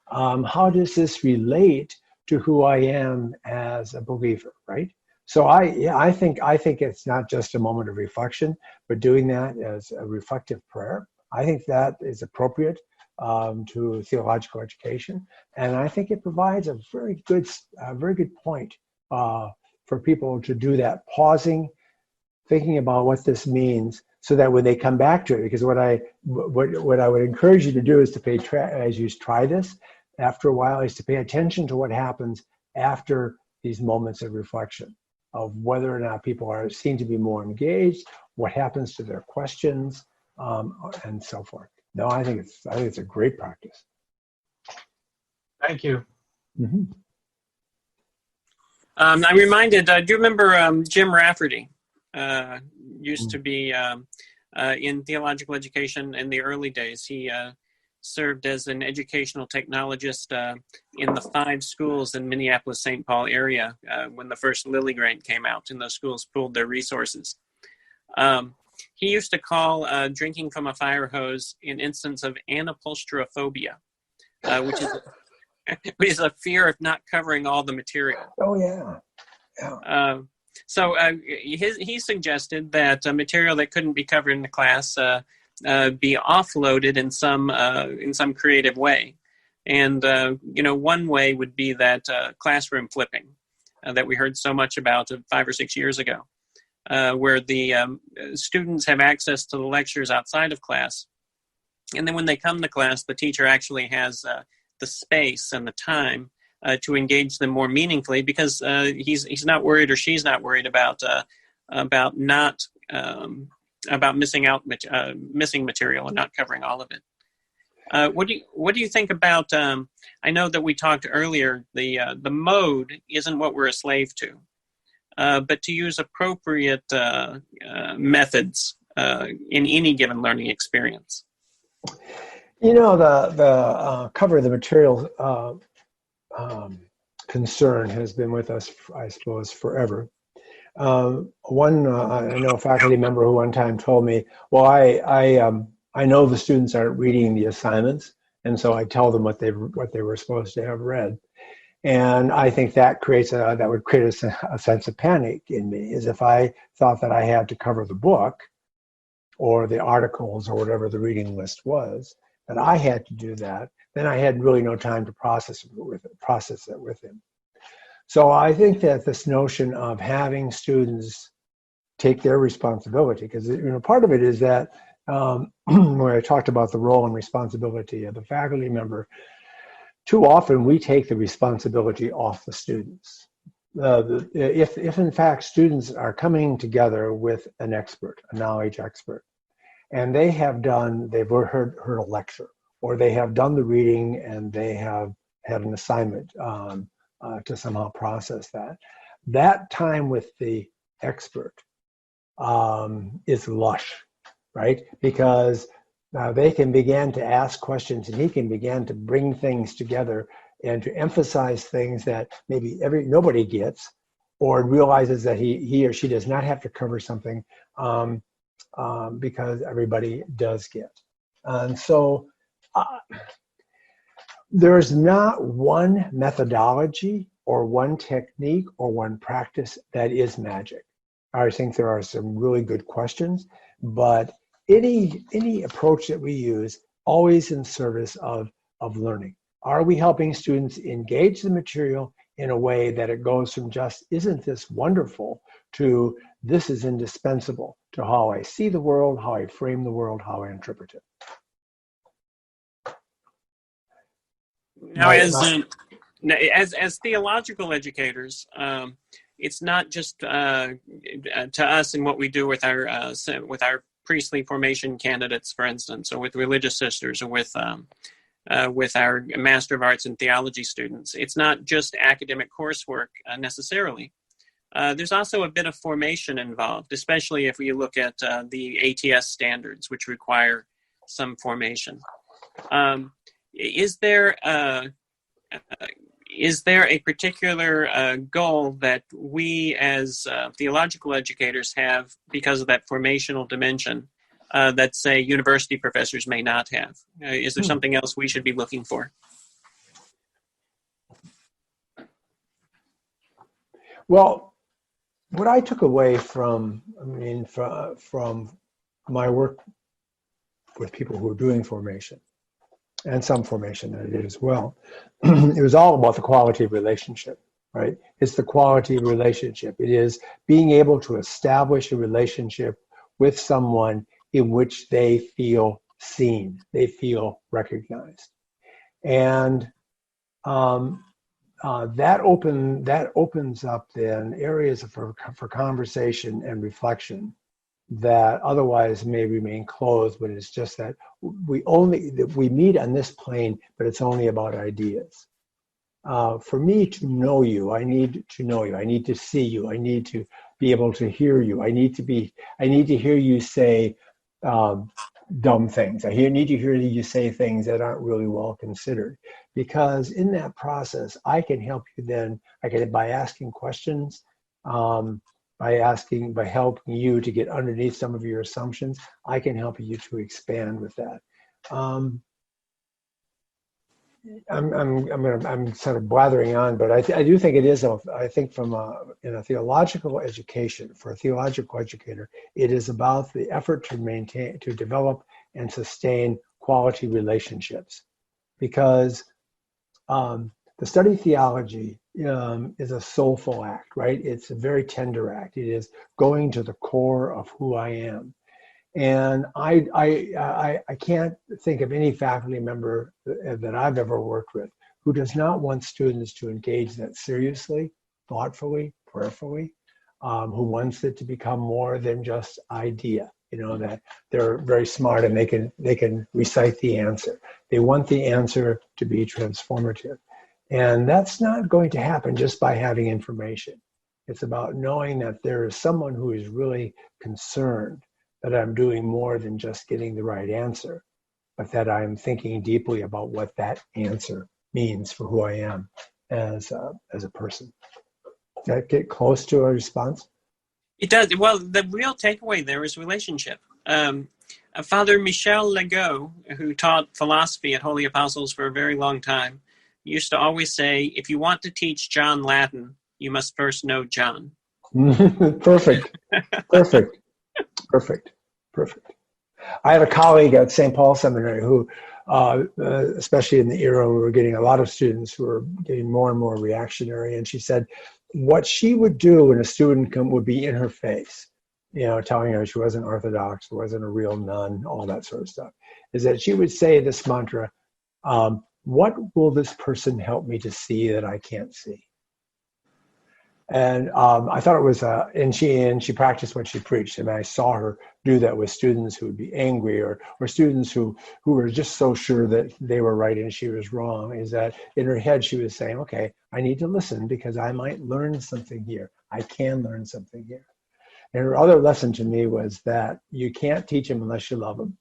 How does this relate to who I am as a believer, right? So I think it's not just a moment of reflection, but doing that as a reflective prayer. I think that is appropriate to theological education, and I think it provides a very good point for people to do that, pausing, thinking about what this means, so that when they come back to it, because what I would encourage you to do is to as you try this, after a while, is to pay attention to what happens after these moments of reflection, of whether or not people seem to be more engaged, what happens to their questions, and so forth. No, I think it's a great practice. Thank you. Mm-hmm. I'm reminded, do you remember Jim Rafferty? Used to be in theological education in the early days. He served as an educational technologist in the 5 schools in Minneapolis-St. Paul area when the first Lilly Grant came out, and those schools pooled their resources. He used to call drinking from a fire hose an instance of anapulstrophobia, which is a fear of not covering all the material. Oh, yeah. So he suggested that material that couldn't be covered in the class be offloaded in some creative way. And, one way would be that classroom flipping that we heard so much about 5 or 6 years ago. Where the students have access to the lectures outside of class. And then when they come to class, the teacher actually has the space and the time to engage them more meaningfully, because he's not worried, or she's not worried about missing material and not covering all of it. What do you think about? I know that we talked earlier. The mode isn't what we're a slave to. But to use appropriate methods in any given learning experience. The cover of the material concern has been with us, I suppose, forever. I know a faculty member who one time told me, "Well, I know the students aren't reading the assignments, and so I tell them what they were supposed to have read." And I think that would create a sense of panic in me, as if I thought that I had to cover the book or the articles or whatever the reading list was, that I had to do that then I had really no time to process it with him. So I think that this notion of having students take their responsibility, because part of it is that when I talked about the role and responsibility of the faculty member, too often we take the responsibility off the students. If in fact students are coming together with an expert, a knowledge expert, and they've heard a lecture, or they have done the reading and they have had an assignment to somehow process that time with the expert is lush, right? Because they can begin to ask questions, and he can begin to bring things together and to emphasize things that maybe nobody gets, or realizes that he or she does not have to cover something because everybody does get. And so there's not one methodology or one technique or one practice that is magic. I think there are some really good questions, but any approach that we use, always in service of learning. Are we helping students engage the material in a way that it goes from just, isn't this wonderful, to this is indispensable to how I see the world, how I frame the world, how I interpret it? Now, as theological educators, it's not just to us and what we do with our priestly formation candidates, for instance, or with religious sisters, or with our Master of Arts in Theology students. It's not just academic coursework necessarily. There's also a bit of formation involved, especially if we look at the ATS standards, which require some formation. Is there a particular goal that we as theological educators have because of that formational dimension that, say, university professors may not have? Is there something else we should be looking for? Well, what I took away from my work with people who are doing formation, and some formation that I did as well, it was all about the quality of relationship, right? It's the quality of relationship. It is being able to establish a relationship with someone in which they feel seen, they feel recognized. And that opens up then areas for conversation and reflection that otherwise may remain closed, but it's just that we meet on this plane, but it's only about ideas. For me to know you, I need to know you. I need to see you. I need to be able to hear you. I need to hear you say dumb things. Need to hear you say things that aren't really well considered. Because in that process, I can help you then, by asking questions, by helping you to get underneath some of your assumptions, I can help you to expand with that. I'm sort of blathering on, but I do think it is. I think in a theological education, for a theological educator, it is about the effort to develop and sustain quality relationships, because the study of theology is a soulful act, right? It's a very tender act. It is going to the core of who I am. And I can't think of any faculty member that I've ever worked with who does not want students to engage that seriously, thoughtfully, prayerfully, who wants it to become more than just idea, that they're very smart and they can recite the answer. They want the answer to be transformative. And that's not going to happen just by having information. It's about knowing that there is someone who is really concerned that I'm doing more than just getting the right answer, but that I'm thinking deeply about what that answer means for who I am as a person. Does that get close to a response? It does. Well, the real takeaway there is relationship. Father Michel Legault, who taught philosophy at Holy Apostles for a very long time, used to always say, if you want to teach John Latin, you must first know John. Perfect. I had a colleague at St. Paul Seminary who especially in the era where we were getting a lot of students who were getting more and more reactionary. And she said what she would do when a student would be in her face, telling her she wasn't Orthodox, wasn't a real nun, all that sort of stuff, is that she would say this mantra, what will this person help me to see that I can't see? And I thought it was, and she practiced what she preached. And I saw her do that with students who would be angry or students who were just so sure that they were right and she was wrong, is that in her head she was saying, okay, I need to listen because I might learn something here. I can learn something here. And her other lesson to me was that you can't teach them unless you love them.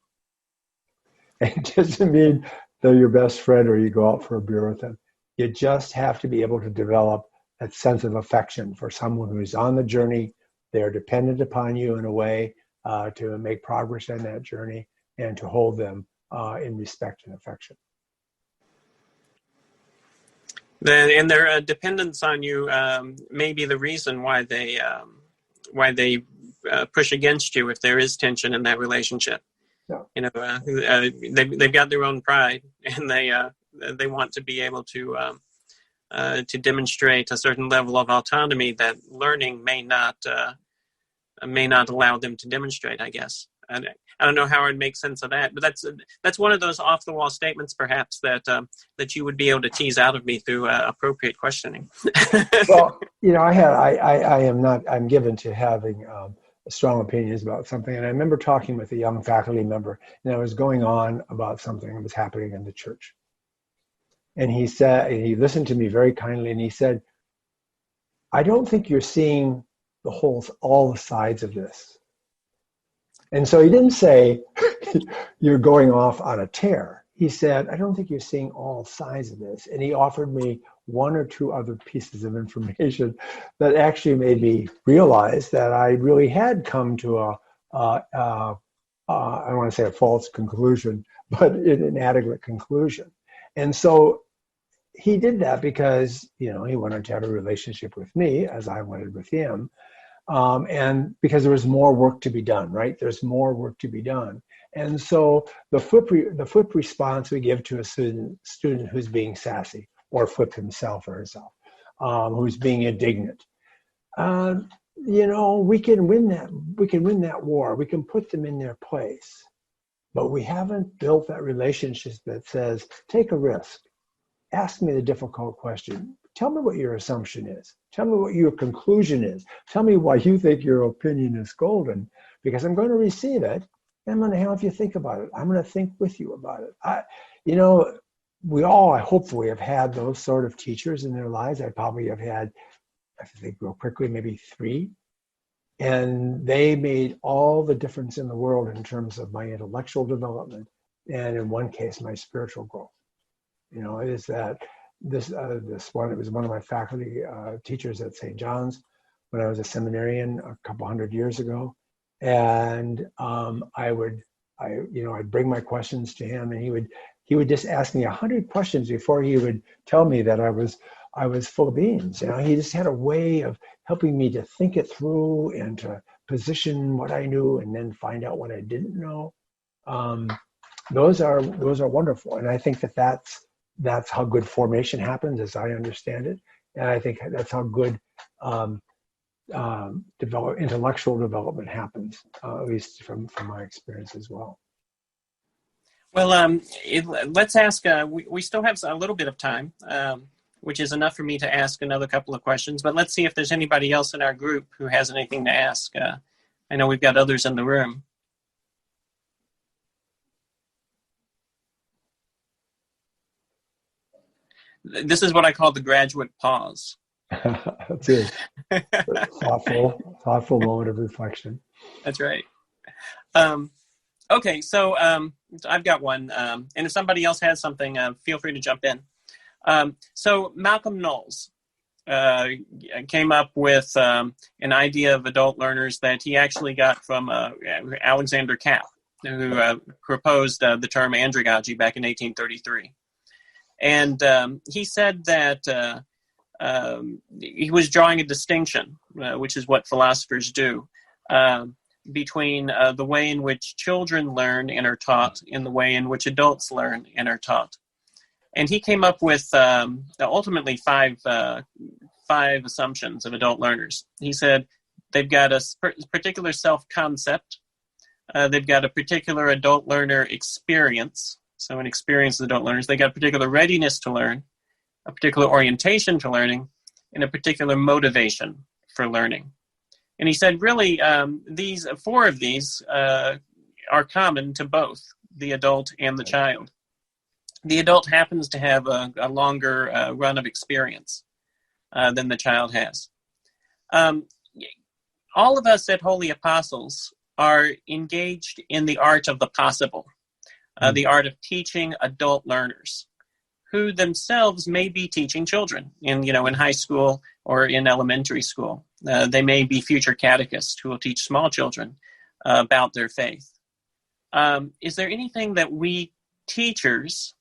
And it doesn't mean they're your best friend or you go out for a beer with them. You just have to be able to develop that sense of affection for someone who's on the journey. They're dependent upon you in a way to make progress on that journey and to hold them in respect and affection. And their dependence on you may be the reason why they push against you if there is tension in that relationship. Yeah. They've got their own pride, and they want to be able to demonstrate a certain level of autonomy that learning may not allow them to demonstrate, I guess. I don't know how I'd make sense of that, but that's one of those off the wall statements, perhaps, that you would be able to tease out of me through appropriate questioning. Well, I'm given to having strong opinions about something, and I remember talking with a young faculty member, and I was going on about something that was happening in the church. And he listened to me very kindly, and he said, I don't think you're seeing all the sides of this. And so he didn't say, you're going off on a tear. He said, I don't think you're seeing all sides of this. And he offered me one or two other pieces of information that actually made me realize that I really had come to I don't want to say a false conclusion, but an inadequate conclusion. And so he did that because, he wanted to have a relationship with me as I wanted with him. And because there was more work to be done, right? There's more work to be done. And so the flip response we give to a student who's being sassy or flip himself or herself, who's being indignant, we can win that war. We can put them in their place, but we haven't built that relationship that says, take a risk. Ask me the difficult question. Tell me what your assumption is. Tell me what your conclusion is. Tell me why you think your opinion is golden, because I'm going to receive it. And I'm going to help you think about it. I'm going to think with you about it. We all hopefully have had those sort of teachers in their lives. I probably have had, I think real quickly, maybe 3. And they made all the difference in the world in terms of my intellectual development and in one case, my spiritual growth. It is that it was one of my faculty teachers at St. John's when I was a seminarian a couple hundred years ago. And I'd bring my questions to him, and he would just ask me 100 questions before he would tell me that I was full of beans. He just had a way of helping me to think it through and to position what I knew and then find out what I didn't know. Those are wonderful, and I think that's how good formation happens, as I understand it, and I think that's how good intellectual development happens, at least from my experience as well. Well, let's ask. We still have a little bit of time, which is enough for me to ask another couple of questions. But let's see if there's anybody else in our group who has anything to ask. I know we've got others in the room. This is what I call the graduate pause. That's it. Thoughtful moment of reflection. That's right. Okay, so I've got one. And if somebody else has something, feel free to jump in. So Malcolm Knowles came up with an idea of adult learners that he actually got from Alexander Kapp, who proposed the term andragogy back in 1833. And he said that he was drawing a distinction, which is what philosophers do, between the way in which children learn and are taught and the way in which adults learn and are taught. And he came up with ultimately five assumptions of adult learners. He said they've got a particular self-concept, they've got a particular adult learner experience, so an experience of adult learners, they got a particular readiness to learn, a particular orientation to learning, and a particular motivation for learning. And he said, really, these four of these are common to both the adult and the child. The adult happens to have a longer run of experience than the child has. All of us at Holy Apostles are engaged in the art of the possible, the art of teaching adult learners who themselves may be teaching children in high school or in elementary school. They may be future catechists who will teach small children about their faith. Is there anything that we teachers,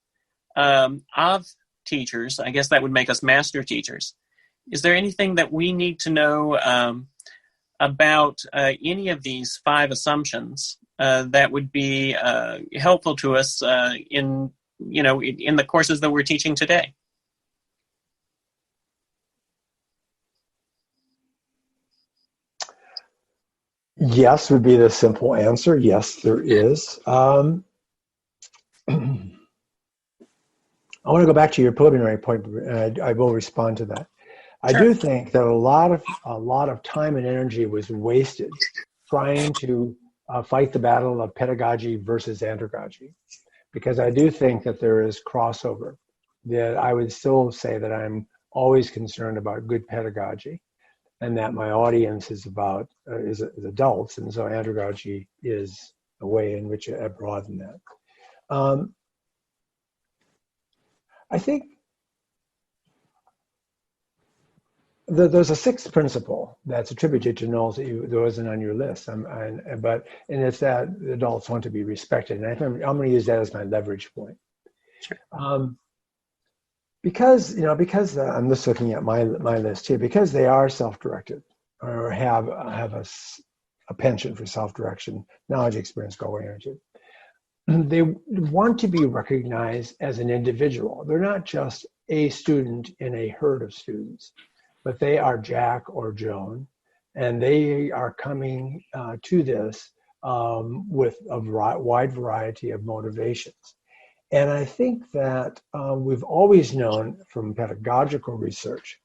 of teachers, I guess that would make us master teachers, is there anything that we need to know about any of these five assumptions that would be helpful to us in the courses that we're teaching today? Yes would be the simple answer. Yes, there is. I want to go back to your preliminary point, and I will respond to that. I do think that a lot of time and energy was wasted trying to fight the battle of pedagogy versus andragogy, because I do think that there is crossover. That I would still say that I'm always concerned about good pedagogy, and that my audience is adults, and so andragogy is a way in which I broaden that. I think there's a sixth principle that's attributed to Knowles that wasn't on your list, and it's that adults want to be respected, and I'm going to use that as my leverage point. Sure. Because I'm just looking at my list here, because they are self-directed or have a penchant for self-direction, knowledge, experience, goal-oriented. They want to be recognized as an individual. They're not just a student in a herd of students, but they are Jack or Joan, and they are coming to this with a wide variety of motivations. And I think that we've always known from pedagogical research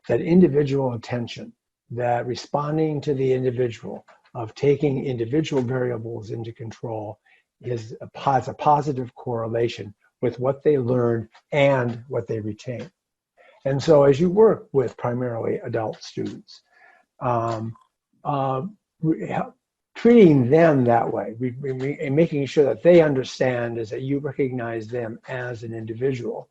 that individual attention, that responding to the individual, of taking individual variables into control, has a positive correlation with what they learn and what they retain. And so as you work with primarily adult students, treating them that way, and making sure that they understand is that you recognize them as an individual,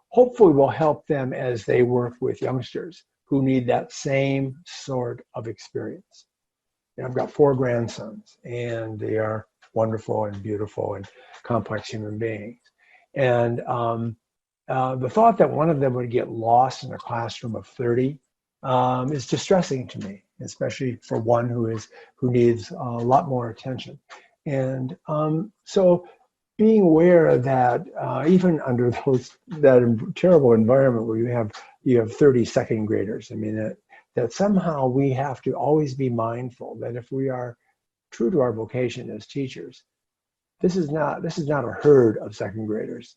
hopefully will help them as they work with youngsters who need that same sort of experience. I've got 4 grandsons, and they are wonderful and beautiful and complex human beings. And the thought that one of them would get lost in a classroom of 30 is distressing to me, especially for one who needs a lot more attention. And so being aware that even under that terrible environment where you have 30 second graders, I mean that somehow we have to always be mindful that if we are true to our vocation as teachers, this is not a herd of second graders.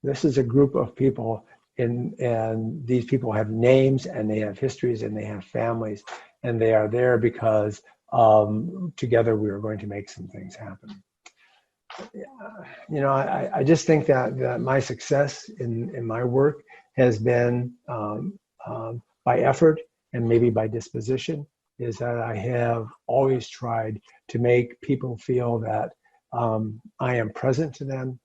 This is a group of people, and these people have names, and they have histories, and they have families, and they are there because together we are going to make some things happen. I just think that my success in my work has been by effort and maybe by disposition, is that I have always tried to make people feel that I am present to them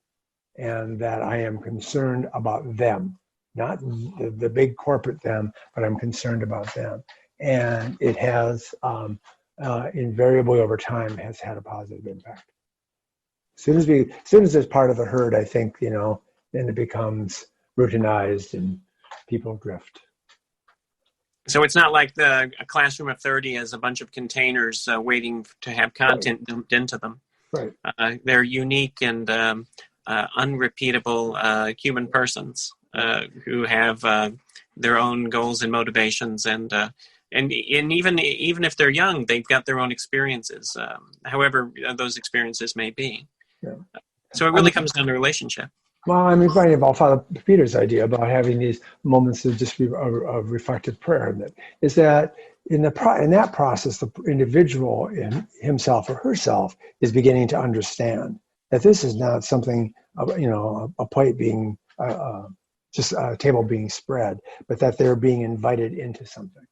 and that I am concerned about them, not the big corporate them, but I'm concerned about them. And it has invariably over time has had a positive impact. As soon as it's part of the herd, I think, then it becomes routinized and people drift. So it's not like a classroom of 30 is a bunch of containers waiting to have content dumped into them. Right. They're unique and unrepeatable human persons who have their own goals and motivations, and even if they're young, they've got their own experiences, however those experiences may be. Yeah. So it really comes down to relationship. Well, I'm reminded about Father Peter's idea about having these moments of just of reflective prayer. And that is that in that process, the individual in himself or herself is beginning to understand that this is not something, a plate being just a table being spread, but that they're being invited into something.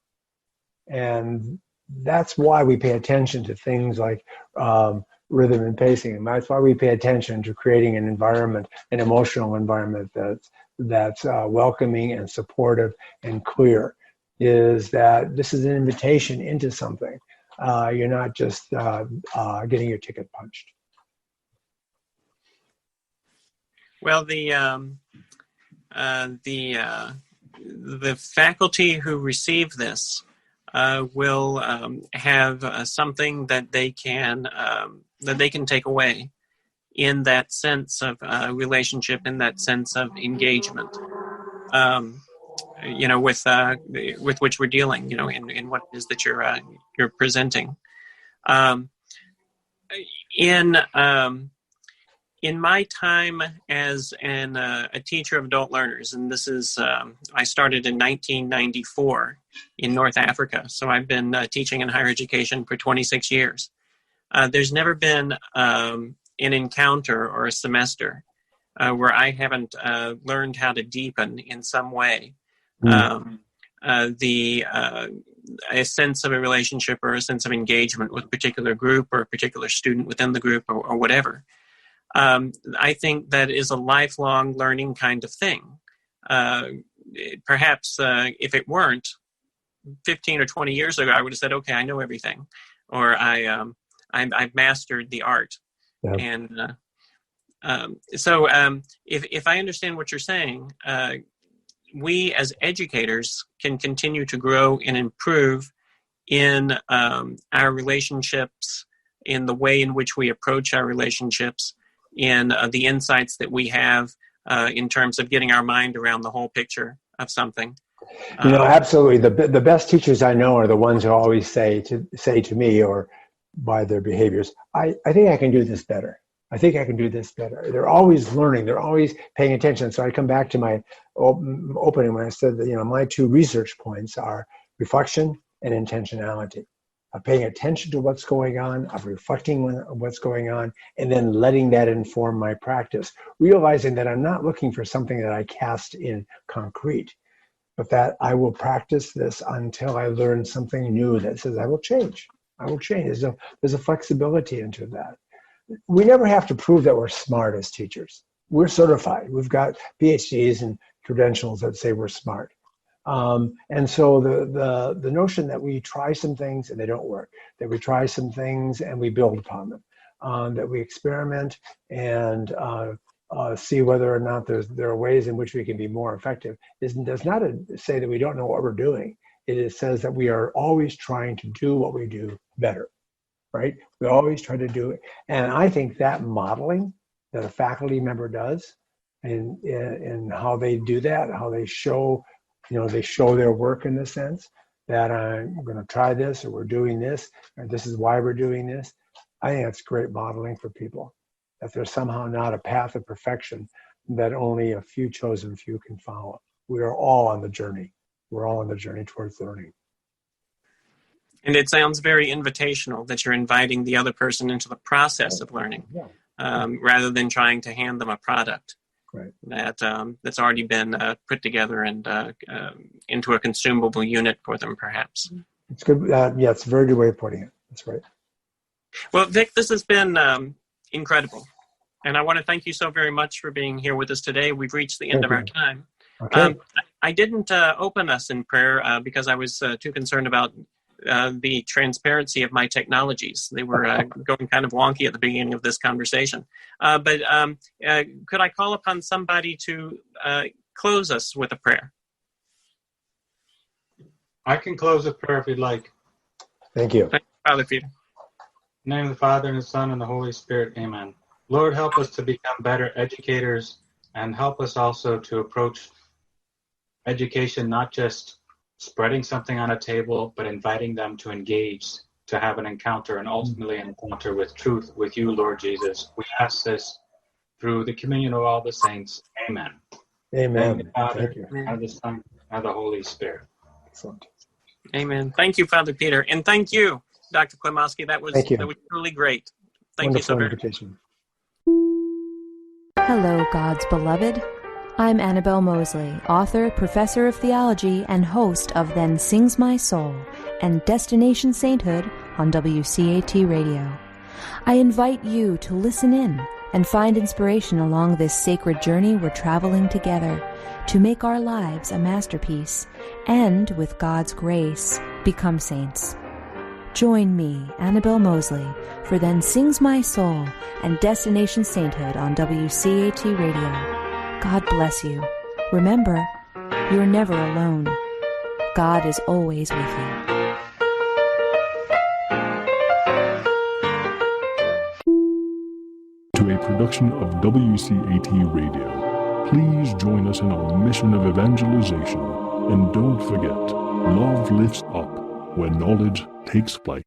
And that's why we pay attention to things like rhythm and pacing. And that's why we pay attention to creating an environment, an emotional environment that's welcoming and supportive and clear, is that this is an invitation into something. You're not just getting your ticket punched. Well, the faculty who receive this will have something that they can take away in that sense of relationship, in that sense of engagement, with which we're dealing, in what it is that you're presenting. In my time as a teacher of adult learners, and this is, I started in 1994 in North Africa, so I've been teaching in higher education for 26 years. There's never been an encounter or a semester where I haven't learned how to deepen in some way a sense of a relationship or a sense of engagement with a particular group or a particular student within the group or whatever. I think that is a lifelong learning kind of thing. Perhaps if it weren't, 15 or 20 years ago, I would have said, okay, I know everything, or I've mastered the art. Yeah. And so if I understand what you're saying, we as educators can continue to grow and improve in our relationships, in the way in which we approach our relationships, in the insights that we have in terms of getting our mind around the whole picture of something. Absolutely. The best teachers I know are the ones who always say to me, or by their behaviors, I think I can do this better. I think I can do this better. They're always learning. They're always paying attention. So I come back to my opening when I said that, my two research points are reflection and intentionality. Of paying attention to what's going on, of reflecting on what's going on, and then letting that inform my practice, realizing that I'm not looking for something that I cast in concrete, but that I will practice this until I learn something new that says I will change. I will change. There's a flexibility into that. We never have to prove that we're smart as teachers. We're certified. We've got PhDs and credentials that say we're smart. And so the notion that we try some things and they don't work, that we try some things and we build upon them, that we experiment and see whether or not there are ways in which we can be more effective, does not say that we don't know what we're doing. It says that we are always trying to do what we do better, right? We always try to do it. And I think that modeling that a faculty member does and how they do that, how they show their work in the sense that I'm going to try this, or we're doing this, or this is why we're doing this. I think that's great modeling for people, that there's somehow not a path of perfection that only a few chosen few can follow. We are all on the journey. We're all on the journey towards learning. And it sounds very invitational that you're inviting the other person into the process of learning, rather than trying to hand them a product. Right. That's already been put together and into a consumable unit for them, perhaps. It's good. It's a very good way of putting it. That's right. Well, Vic, this has been incredible. And I want to thank you so very much for being here with us today. We've reached the end of our time. Okay. I didn't open us in prayer because I was too concerned about the transparency of my technologies. They were going kind of wonky at the beginning of this conversation. But could I call upon somebody to close us with a prayer? I can close with prayer if you'd like. Thank you. Thank you, Father Peter. In the name of the Father, and the Son, and the Holy Spirit, amen. Lord, help us to become better educators, and help us also to approach education not just spreading something on a table, but inviting them to engage, to have an encounter, and ultimately an encounter with truth, with you, Lord Jesus. We ask this through the communion of all the saints. Amen. Amen. Thank the Father, Thank you. and the Son, and the Holy Spirit. Excellent. Amen. Thank you, Father Peter. And thank you, Dr. Klimoski. That was Thank you. truly great. Thank you so Wonderful very much. invitation. Hello, God's beloved. I'm Annabelle Mosley, author, professor of theology, and host of Then Sings My Soul and Destination Sainthood on WCAT Radio. I invite you to listen in and find inspiration along this sacred journey we're traveling together to make our lives a masterpiece and, with God's grace, become saints. Join me, Annabelle Mosley, for Then Sings My Soul and Destination Sainthood on WCAT Radio. God bless you. Remember, you're never alone. God is always with you. To a production of WCAT Radio. Please join us in our mission of evangelization. And don't forget, love lifts up when knowledge takes flight.